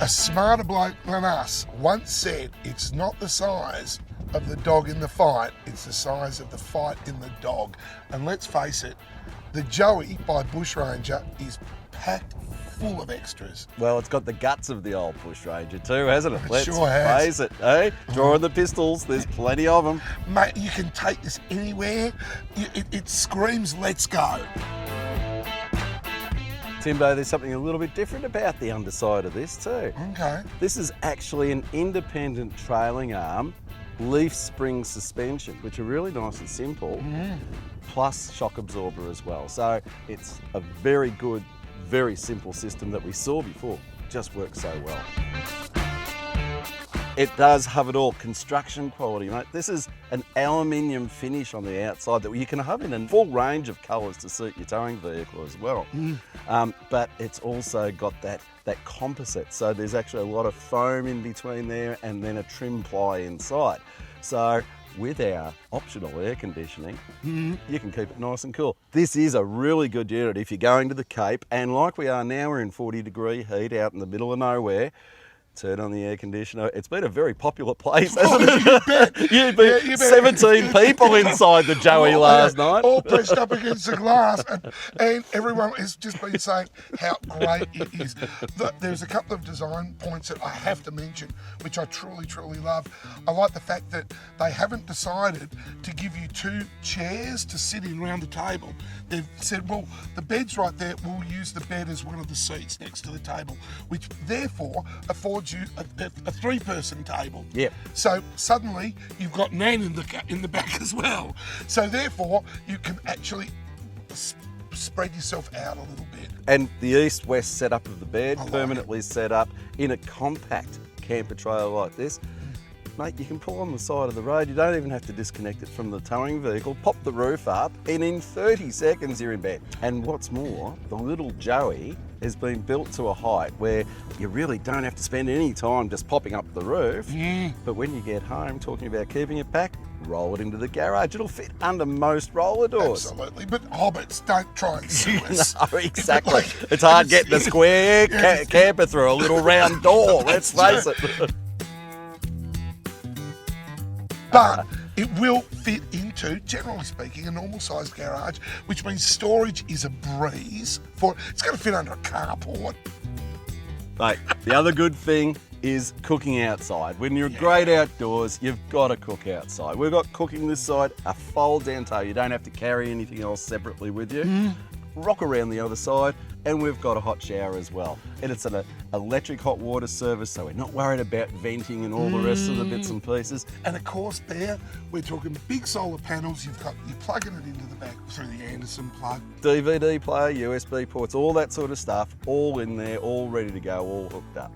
A smarter bloke than us once said, it's not the size of the dog in the fight, it's the size of the fight in the dog. And let's face it, the Joey by Bushranger is packed full of extras. Well, it's got the guts of the old Bushranger too, hasn't it? It sure has. Face it, eh? Drawing the pistols, there's plenty of them. Mate, you can take this anywhere. It screams, let's go. Timbo, there's something a little bit different about the underside of this too. Okay. This is actually an independent trailing arm leaf spring suspension, which are really nice and simple, plus shock absorber as well. So it's a very good, very simple system that we saw before. Just works so well. It does have it all. Construction quality, mate. This is an aluminium finish on the outside that you can have in a full range of colours to suit your towing vehicle as well. But it's also got that composite. So there's actually a lot of foam in between there and then a trim ply inside. So with our optional air conditioning, you can keep it nice and cool. This is a really good unit if you're going to the Cape, and like we are now, we're in 40-degree heat out in the middle of nowhere. Turn on the air conditioner. It's been a very popular place, hasn't it? You'd be 17 people inside the Joey last night. All pressed up against the glass, and everyone has just been saying how great it is. There's a couple of design points that I have to mention, which I truly, truly love. I like the fact that they haven't decided to give you two chairs to sit in around the table. They've said, well, the bed's right there, we'll use the bed as one of the seats next to the table, which therefore affords you a three-person table. Yep. So suddenly you've got Nan in the back as well. So therefore you can actually spread yourself out a little bit. And the east-west setup of the bed, permanently set up in a compact camper trailer like this. Mate, you can pull on the side of the road. You don't even have to disconnect it from the towing vehicle. Pop the roof up, and in 30 seconds you're in bed. And what's more, the little Joey has been built to a height where you really don't have to spend any time just popping up the roof. But when you get home, talking about keeping it packed, roll it into the garage. It'll fit under most roller doors. Absolutely, but hobbits, don't try and sue us. No, exactly. It's hard getting a square camper through a little round door, let's face it. But it will fit into, generally speaking, a normal sized garage, which means storage is a breeze. It's going to fit under a carport. Mate, the other good thing is cooking outside. When you're great outdoors, you've got to cook outside. We've got cooking this side, a fold down tow. You don't have to carry anything else separately with you. Rock around the other side, and we've got a hot shower as well. And it's an electric hot water service, so we're not worried about venting and all the rest of the bits and pieces. And of course there, we're talking big solar panels. You're plugging it into the back through the Anderson plug. DVD player, USB ports, all that sort of stuff, all in there, all ready to go, all hooked up.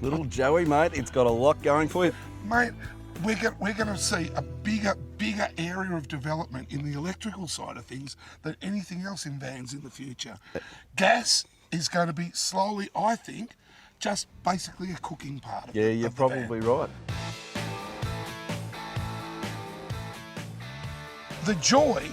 Little Joey, mate, it's got a lot going for you. Mate, we're going to see a bigger area of development in the electrical side of things than anything else in vans in the future. Gas is going to be slowly, I think, just basically a cooking part of Yeah, you're probably right. The joy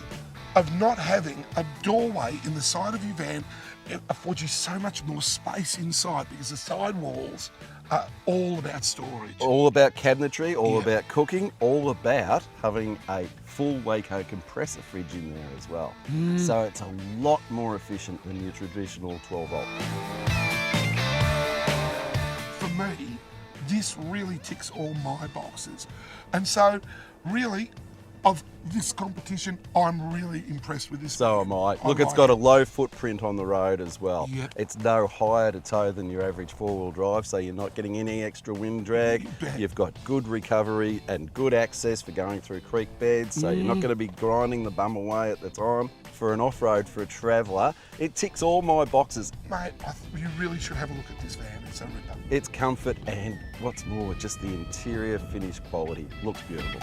of not having a doorway in the side of your van, it affords you so much more space inside because the side walls are all about storage. All about cabinetry, all about cooking, all about having a full Waco compressor fridge in there as well. So it's a lot more efficient than your traditional 12 volt. For me, this really ticks all my boxes. And so really, of this competition, I'm really impressed with this. So am I. Look, it's got a low footprint on the road as well. It's no higher to tow than your average four-wheel drive, so you're not getting any extra wind drag. You've got good recovery and good access for going through creek beds, so you're not going to be grinding the bum away at the time. For an off-road, for a traveller, it ticks all my boxes. Mate, you really should have a look at this van. It's a ripper. It's comfort and, what's more, just the interior finish quality looks beautiful.